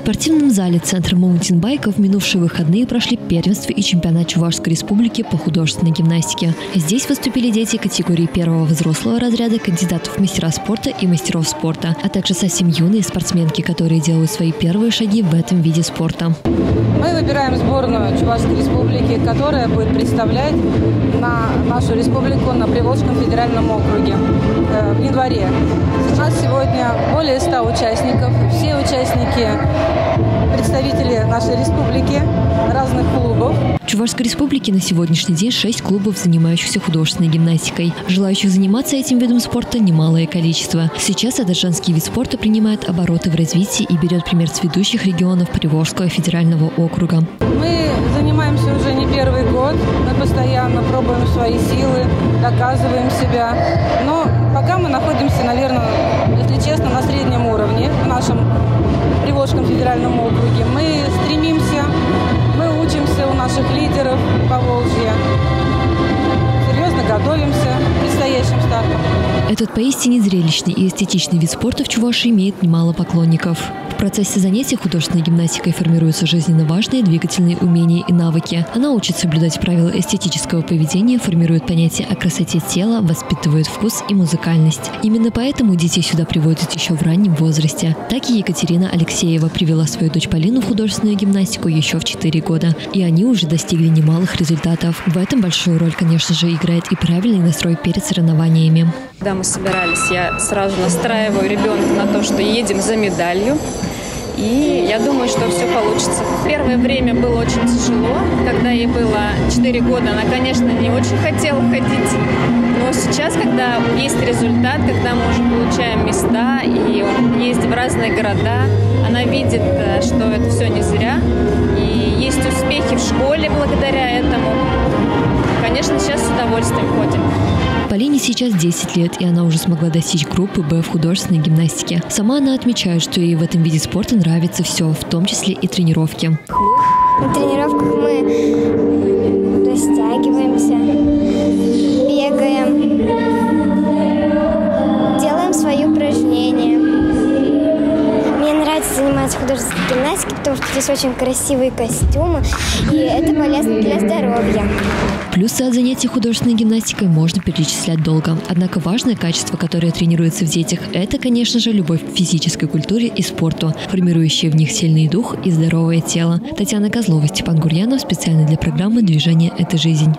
спортивном зале Центра маунтинбайка в минувшие выходные прошли первенство и чемпионат Чувашской республики по художественной гимнастике. Здесь выступили дети категории первого взрослого разряда, кандидатов в мастера спорта и мастеров спорта, а также совсем юные спортсменки, которые делают свои первые шаги в этом виде спорта. Мы выбираем сборную Чувашской республики, которая будет представлять нашу республику на Приволжском федеральном округе в январе. У нас сегодня более 100 участников. Все участники – представители нашей республики, разных клубов. В Чувашской республике на сегодняшний день 6 клубов, занимающихся художественной гимнастикой. Желающих заниматься этим видом спорта немалое количество. Сейчас этот женский вид спорта принимает обороты в развитии и берет пример с ведущих регионов Приволжского федерального округа. Мы занимаемся уже не первый год. Мы постоянно пробуем свои силы, доказываем себя. Но пока мы находимся, наверное, если честно, на среднем уровне в нашем Приволжском федеральном округе. Мы стремимся, мы учимся у наших лидеров Поволжья. Серьезно готовимся к предстоящим стартам. Этот поистине зрелищный и эстетичный вид спорта в Чувашии имеет немало поклонников. В процессе занятий художественной гимнастикой формируются жизненно важные двигательные умения и навыки. Она учит соблюдать правила эстетического поведения, формирует понятие о красоте тела, воспитывает вкус и музыкальность. Именно поэтому детей сюда приводят еще в раннем возрасте. Так и Екатерина Алексеева привела свою дочь Полину в художественную гимнастику еще в 4 года. И они уже достигли немалых результатов. В этом большую роль, конечно же, играет и правильный настрой перед соревнованиями. Когда мы собирались, я сразу настраиваю ребенка на то, что едем за медалью. И я думаю, что все получится. Первое время было очень тяжело. Когда ей было 4 года, она, конечно, не очень хотела ходить. Но сейчас, когда есть результат, когда мы уже получаем места и ездим в разные города, она видит, что это все не зря. И есть успехи в школе благодаря этому. Конечно, сейчас с удовольствием ходим. Полине сейчас 10 лет, и она уже смогла достичь группы «Б» в художественной гимнастике. Сама она отмечает, что ей в этом виде спорта нравится все, в том числе и тренировки. На тренировках мы растягиваемся, бегаем, делаем свои упражнения. Мне нравится заниматься художественной гимнастикой, потому что здесь очень красивые костюмы, и это полезно для здоровья. Плюсы от занятий художественной гимнастикой можно перечислять долго. Однако важное качество, которое тренируется в детях, это, конечно же, любовь к физической культуре и спорту, формирующие в них сильный дух и здоровое тело. Татьяна Козлова, Степан Гурьянов специально для программы «Движение – это жизнь».